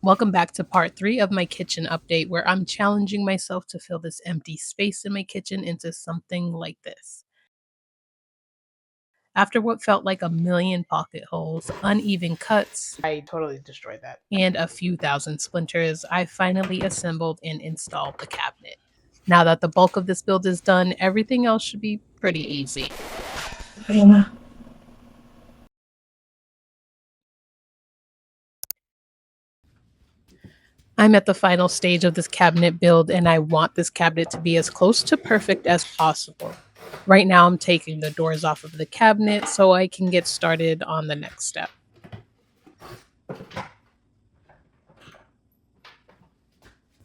Welcome back to part 3 of my kitchen update, where I'm challenging myself to fill this empty space in my kitchen into something like this. After what felt like a million pocket holes, uneven cuts, I totally destroyed that. and a few thousand splinters, I finally assembled and installed the cabinet. Now that the bulk of this build is done, everything else should be pretty easy. I'm at the final stage of this cabinet build, and I want this cabinet to be as close to perfect as possible. Right now, I'm taking the doors off of the cabinet so I can get started on the next step.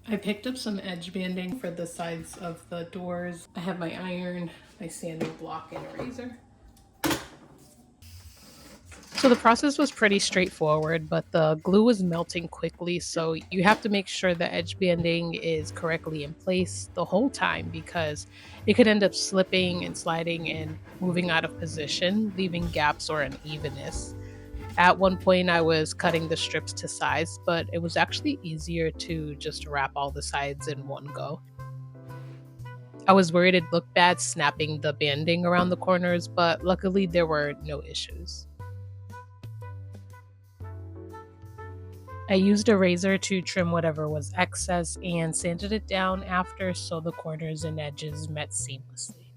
I picked up some edge banding for the sides of the doors. I have my iron, my sanding block, and a razor. So the process was pretty straightforward, but the glue was melting quickly, so you have to make sure the edge banding is correctly in place the whole time because it could end up slipping and sliding and moving out of position, leaving gaps or unevenness. At one point, I was cutting the strips to size, but it was actually easier to just wrap all the sides in one go. I was worried it'd look bad snapping the banding around the corners, but luckily there were no issues. I used a razor to trim whatever was excess and sanded it down after so the corners and edges met seamlessly.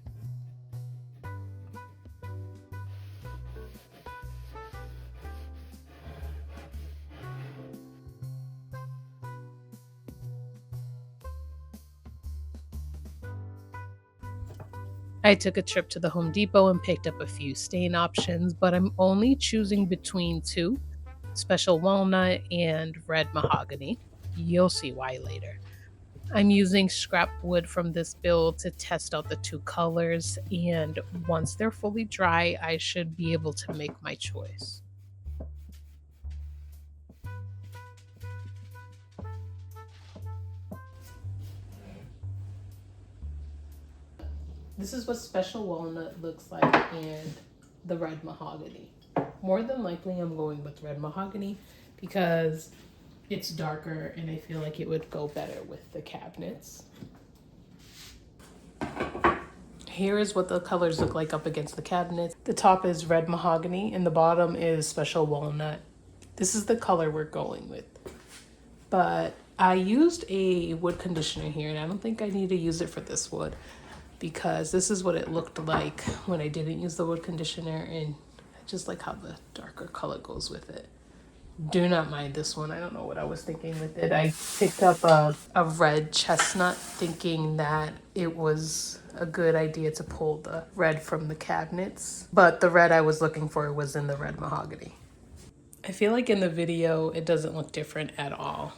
I took a trip to the Home Depot and picked up a few stain options, but I'm only choosing between two: special walnut and red mahogany. You'll see why later. I'm using scrap wood from this build to test out the two colors, and once they're fully dry, I should be able to make my choice. This is what special walnut looks like and the red mahogany. More than likely, I'm going with red mahogany because it's darker and I feel like it would go better with the cabinets. Here is what the colors look like up against the cabinets. The top is red mahogany and the bottom is special walnut. This is the color we're going with. But I used a wood conditioner here and I don't think I need to use it for this wood because this is what it looked like when I didn't use the wood conditioner, and I just like how the darker color goes with it. Do not mind this one. I don't know what I was thinking with it. I picked up a red chestnut thinking that it was a good idea to pull the red from the cabinets, but the red I was looking for was in the red mahogany. I feel like in the video it doesn't look different at all.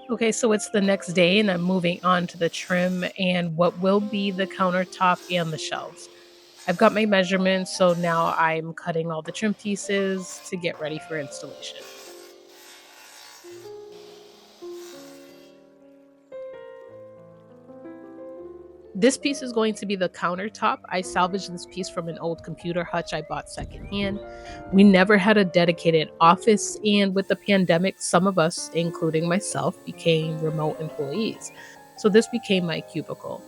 Okay, so it's the next day and I'm moving on to the trim and what will be the countertop and the shelves. I've got my measurements, so now I'm cutting all the trim pieces to get ready for installation. This piece is going to be the countertop. I salvaged this piece from an old computer hutch I bought secondhand. We never had a dedicated office, and with the pandemic, some of us, including myself, became remote employees. So this became my cubicle.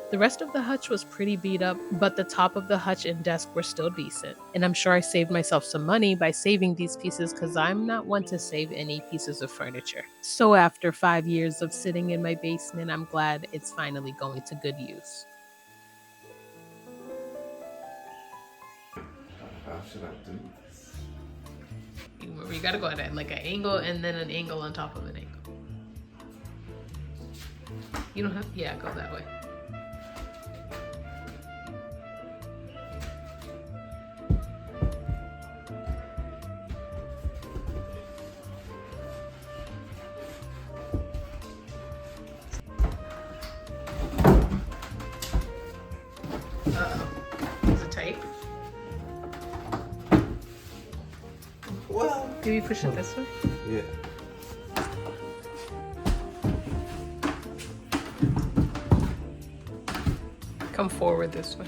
The rest of the hutch was pretty beat up, but the top of the hutch and desk were still decent. And I'm sure I saved myself some money by saving these pieces because I'm not one to save any pieces of furniture. So after 5 years of sitting in my basement, I'm glad it's finally going to good use. How should I do this? You gotta go at like an angle and then an angle on top of an angle. You don't have, yeah, go that way. Uh-oh. Is it tight? Well, Do you push it this way? yeah. Come forward this way.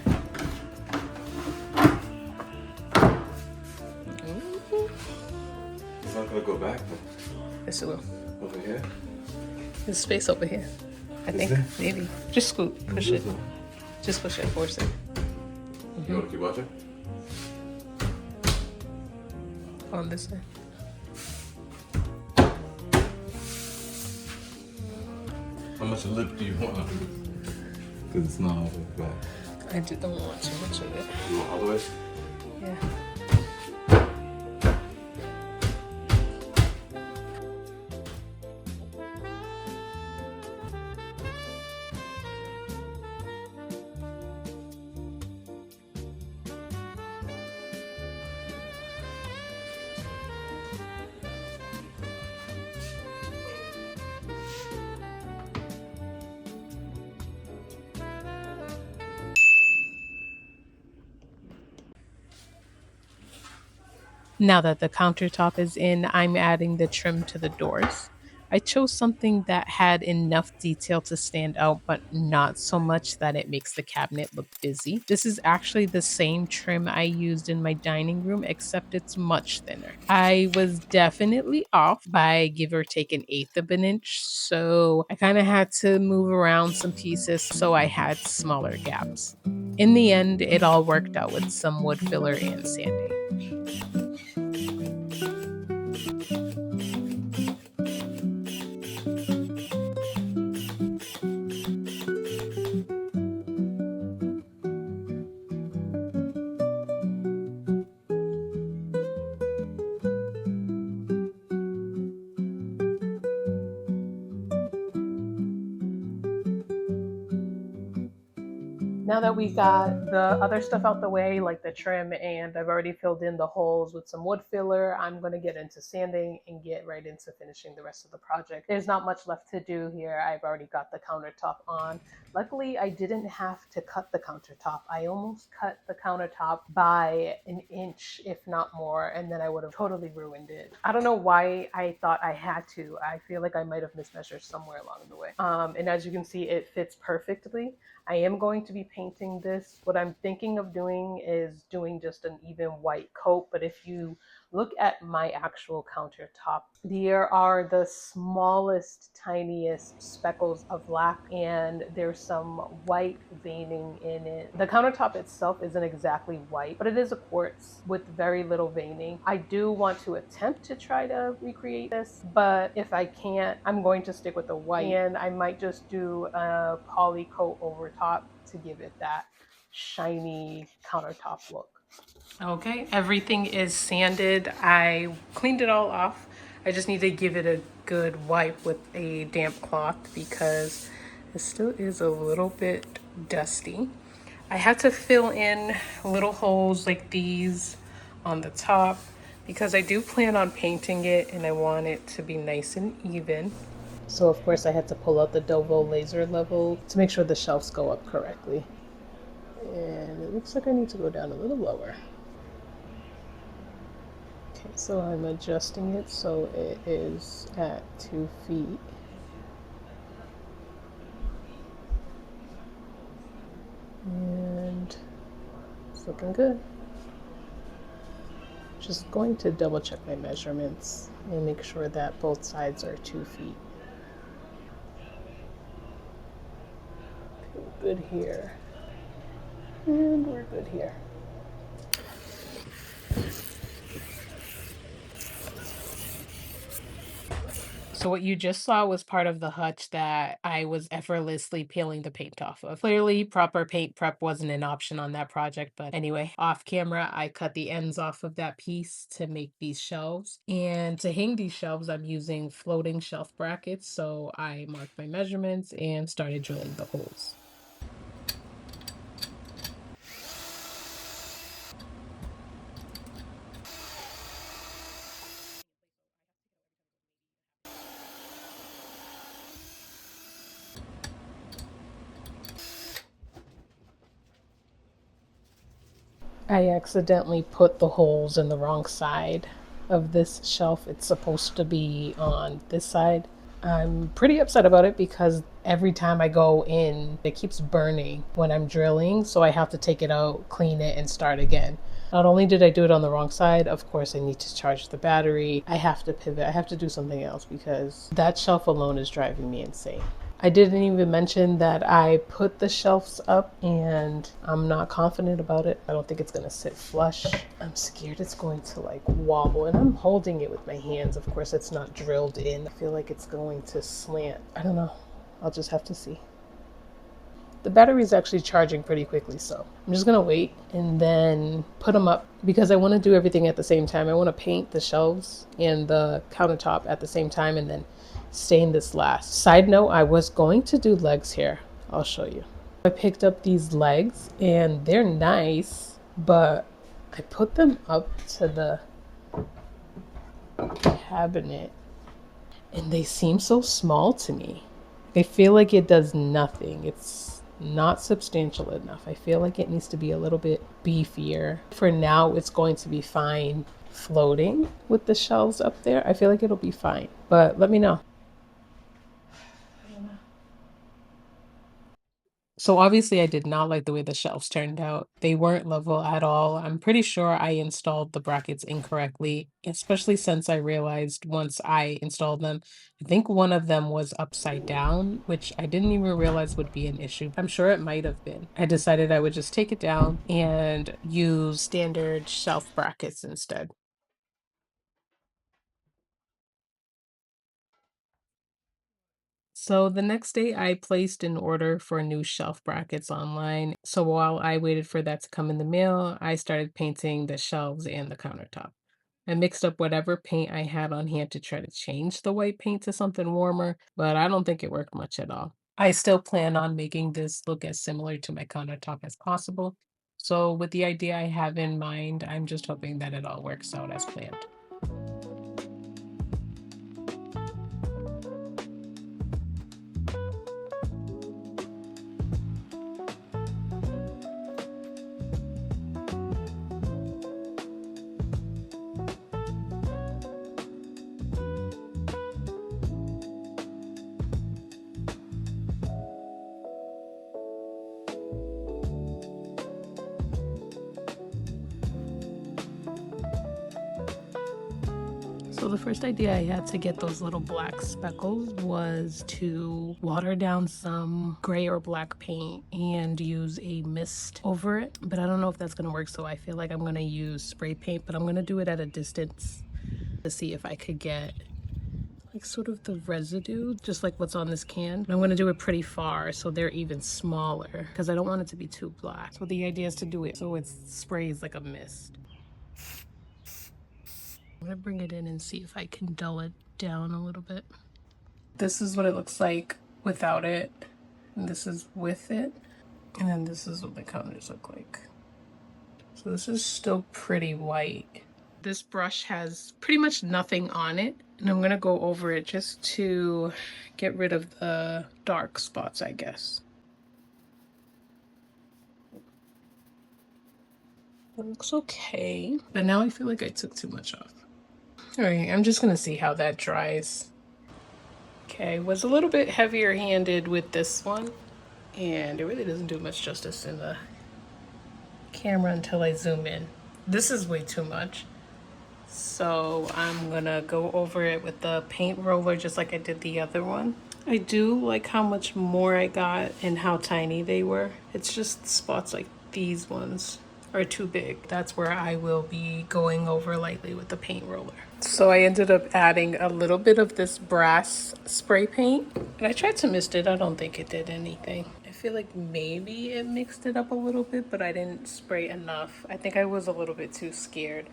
It's not gonna go back Yes, it will. over here. There's space over here. I think there? maybe. Just scoot, push it. Just push it, force it. You want to keep watching? On this side. How much lip do you want? Because it's not all the way back. I don't want too much of it. You want all the way? Yeah. Now that the countertop is in, I'm adding the trim to the doors. I chose something that had enough detail to stand out, but not so much that it makes the cabinet look busy. This is actually the same trim I used in my dining room, except it's much thinner. I was definitely off by give or take an eighth of an inch, so I kind of had to move around some pieces so I had smaller gaps. In the end, it all worked out with some wood filler and sanding. Now that we got the other stuff out the way, like the trim, and I've already filled in the holes with some wood filler, I'm going to get into sanding and get right into finishing the rest of the project. There's not much left to do here. I've already got the countertop on. Luckily, I didn't have to cut the countertop. I almost cut the countertop by an inch, if not more, and then I would have totally ruined it. I don't know why I thought I had to. I feel like I might have mismeasured somewhere along the way. And as you can see, it fits perfectly. I am going to be painting this. What I'm thinking of doing is doing just an even white coat, but if you look at my actual countertop, there are the smallest, tiniest speckles of black, and there's some white veining in it. The countertop itself isn't exactly white, but it is a quartz with very little veining. I do want to attempt to try to recreate this, but if I can't, I'm going to stick with the white, and I might just do a poly coat over top to give it that shiny countertop look. Okay, everything is sanded. I cleaned it all off. I just need to give it a good wipe with a damp cloth because it still is a little bit dusty. I had to fill in little holes like these on the top because I do plan on painting it and I want it to be nice and even. So of course I had to pull out the DoVoH laser level to make sure the shelves go up correctly. And it looks like I need to go down a little lower. Okay, so I'm adjusting it so it is at 2 feet. And it's looking good. Just going to double check my measurements and make sure that both sides are 2 feet. Okay, we're good here. And we're good here. So what you just saw was part of the hutch that I was effortlessly peeling the paint off of. Clearly, proper paint prep wasn't an option on that project, but anyway, off camera, I cut the ends off of that piece to make these shelves. And to hang these shelves, I'm using floating shelf brackets, so I marked my measurements and started drilling the holes. I accidentally put the holes in the wrong side of this shelf. It's supposed to be on this side. I'm pretty upset about it because every time I go in, it keeps burning when I'm drilling, so I have to take it out, clean it, and start again. Not only did I do it on the wrong side, of course I need to charge the battery. I have to pivot. I have to do something else because that shelf alone is driving me insane. I didn't even mention that I put the shelves up and I'm not confident about it. I don't think it's gonna sit flush. I'm scared it's going to like wobble, and I'm holding it with my hands. Of course, it's not drilled in. I feel like it's going to slant. I don't know. I'll just have to see. The battery is actually charging pretty quickly, so I'm just gonna wait and then put them up because I want to do everything at the same time. I want to paint the shelves and the countertop at the same time and then stain this last. Side note, I was going to do legs here. I'll show you. I picked up these legs and they're nice, but I put them up to the cabinet and they seem so small to me. I feel like it does nothing. It's not substantial enough. I feel like it needs to be a little bit beefier. For now, it's going to be fine floating with the shelves up there. I feel like it'll be fine, but let me know. So obviously I did not like the way the shelves turned out. They weren't level at all. I'm pretty sure I installed the brackets incorrectly, especially since I realized once I installed them, I think one of them was upside down, which I didn't even realize would be an issue. I'm sure it might have been. I decided I would just take it down and use standard shelf brackets instead. So the next day, I placed an order for new shelf brackets online. So while I waited for that to come in the mail, I started painting the shelves and the countertop. I mixed up whatever paint I had on hand to try to change the white paint to something warmer, but I don't think it worked much at all. I still plan on making this look as similar to my countertop as possible. So with the idea I have in mind, I'm just hoping that it all works out as planned. So the first idea I had to get those little black speckles was to water down some gray or black paint and use a mist over it. But I don't know if that's gonna work, so I feel like I'm gonna use spray paint, but I'm gonna do it at a distance to see if I could get like sort of the residue, just like what's on this can. I'm gonna do it pretty far so they're even smaller because I don't want it to be too black. So the idea is to do it so it sprays like a mist. I'm gonna bring it in and see if I can dull it down a little bit. This is what it looks like without it, and this is with it, and then this is what the counters look like. So this is still pretty white. This brush has pretty much nothing on it, and I'm gonna go over it just to get rid of the dark spots, I guess. It looks okay, but now I feel like I took too much off. All right, I'm just gonna see how that dries. Okay, was a little bit heavier handed with this one, and it really doesn't do much justice in the camera until I zoom in. This is way too much. So I'm gonna go over it with the paint roller just like I did the other one. I do like how much more I got and how tiny they were. It's just spots like these ones are too big. That's where I will be going over lightly with the paint roller. So I ended up adding a little bit of this brass spray paint. And I tried to mist it. I don't think it did anything. I feel like maybe it mixed it up a little bit, but I didn't spray enough. I think I was a little bit too scared.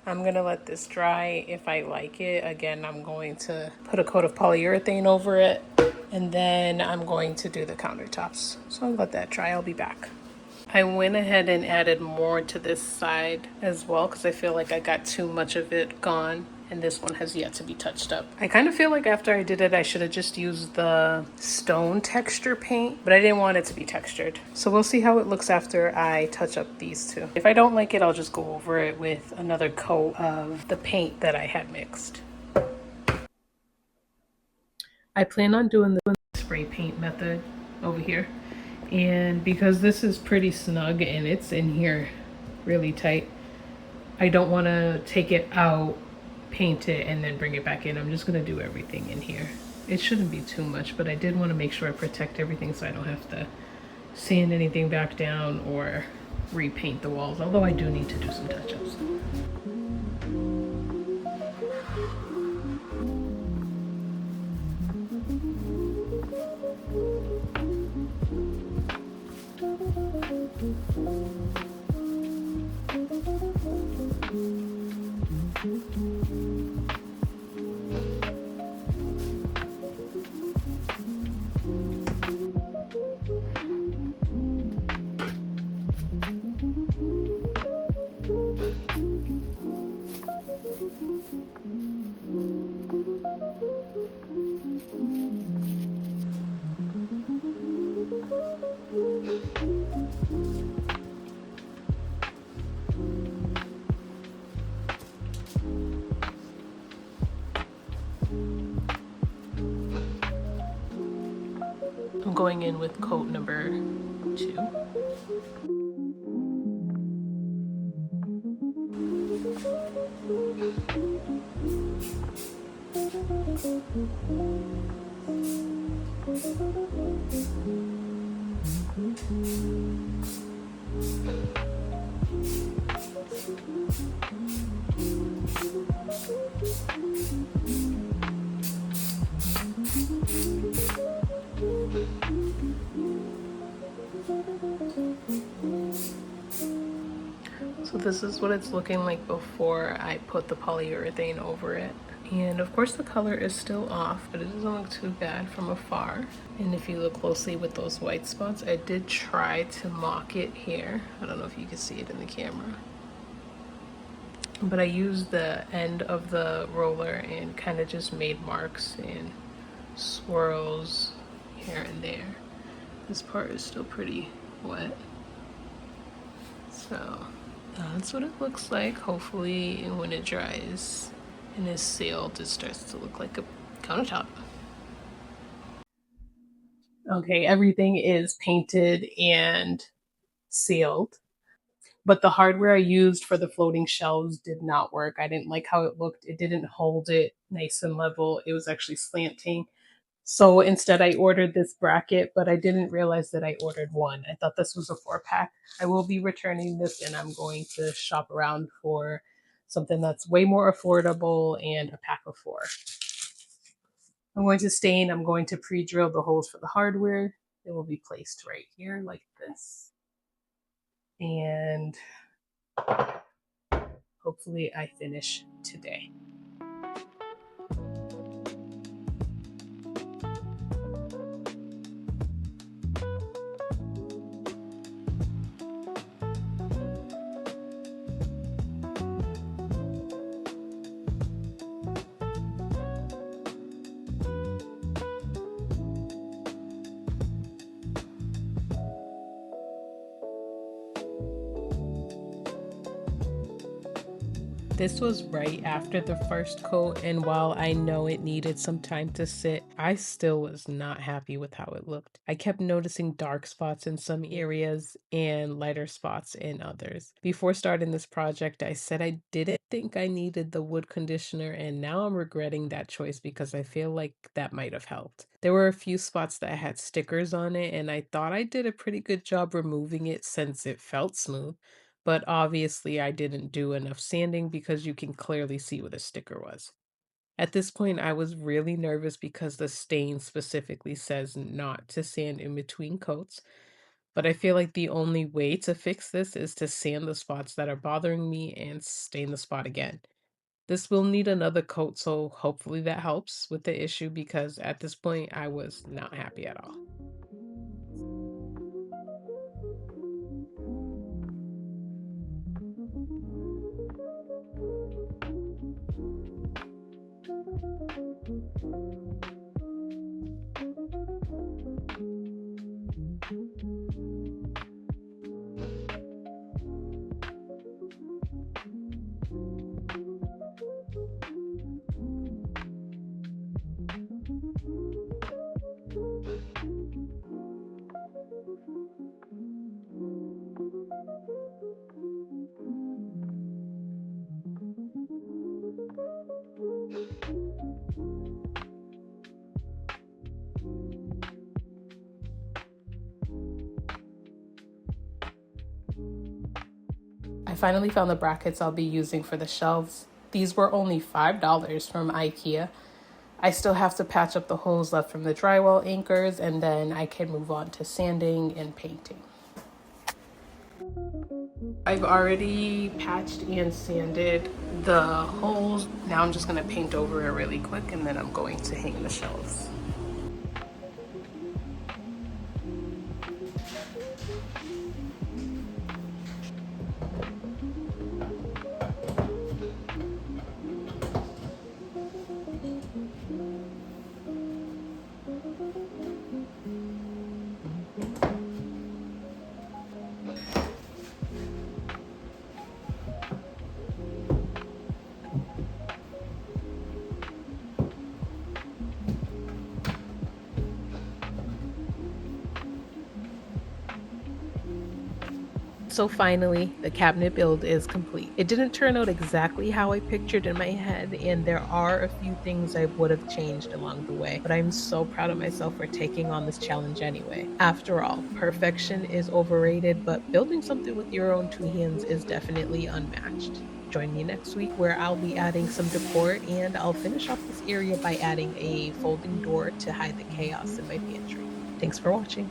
I'm gonna let this dry. If I like it, again, I'm going to put a coat of polyurethane over it, and then I'm going to do the countertops. So I'll let that dry. I'll be back. I went ahead and added more to this side as well because I feel like I got too much of it gone, and this one has yet to be touched up. I kind of feel like after I did it, I should have just used the stone texture paint, but I didn't want it to be textured. So we'll see how it looks after I touch up these two. If I don't like it, I'll just go over it with another coat of the paint that I had mixed. I plan on doing the spray paint method over here. And because this is pretty snug and it's in here really tight, I don't want to take it out, paint it, and then bring it back in. I'm just going to do everything in here. It shouldn't be too much, but I did want to make sure I protect everything so I don't have to sand anything back down or repaint the walls, although I do need to do some touch-ups. I'm going in with coat number 2. So this is what it's looking like before I put the polyurethane over it. And of course the color is still off, but it doesn't look too bad from afar. And if you look closely with those white spots, I did try to mock it here. I don't know if you can see it in the camera. But I used the end of the roller and kind of just made marks and swirls here and there. This part is still pretty wet. So that's what it looks like. Hopefully when it dries and is sealed, it starts to look like a countertop. Okay, everything is painted and sealed, but the hardware I used for the floating shelves did not work. I didn't like how it looked. It didn't hold it nice and level. It was actually slanting. So instead, I ordered this bracket, but I didn't realize that I ordered one. I thought this was a 4-pack. I will be returning this and I'm going to shop around for something that's way more affordable and a pack of 4. I'm going to stain, I'm going to pre-drill the holes for the hardware. It will be placed right here like this. And hopefully I finish today. This was right after the first coat, and while I know it needed some time to sit, I still was not happy with how it looked. I kept noticing dark spots in some areas and lighter spots in others. Before starting this project, I said I didn't think I needed the wood conditioner, and now I'm regretting that choice because I feel like that might have helped. There were a few spots that had stickers on it, and I thought I did a pretty good job removing it since it felt smooth. But obviously, I didn't do enough sanding because you can clearly see what a sticker was. At this point, I was really nervous because the stain specifically says not to sand in between coats. But I feel like the only way to fix this is to sand the spots that are bothering me and stain the spot again. This will need another coat, so hopefully that helps with the issue because at this point, I was not happy at all. finally found the brackets I'll be using for the shelves. These were only $5 from IKEA. I still have to patch up the holes left from the drywall anchors, and then I can move on to sanding and painting. I've already patched and sanded the holes. Now I'm just gonna paint over it really quick, and then I'm going to hang the shelves. So finally, the cabinet build is complete. It didn't turn out exactly how I pictured in my head, and there are a few things I would have changed along the way, but I'm so proud of myself for taking on this challenge anyway. After all, perfection is overrated, but building something with your own two hands is definitely unmatched. Join me next week where I'll be adding some decor, and I'll finish off this area by adding a folding door to hide the chaos in my pantry. Thanks for watching.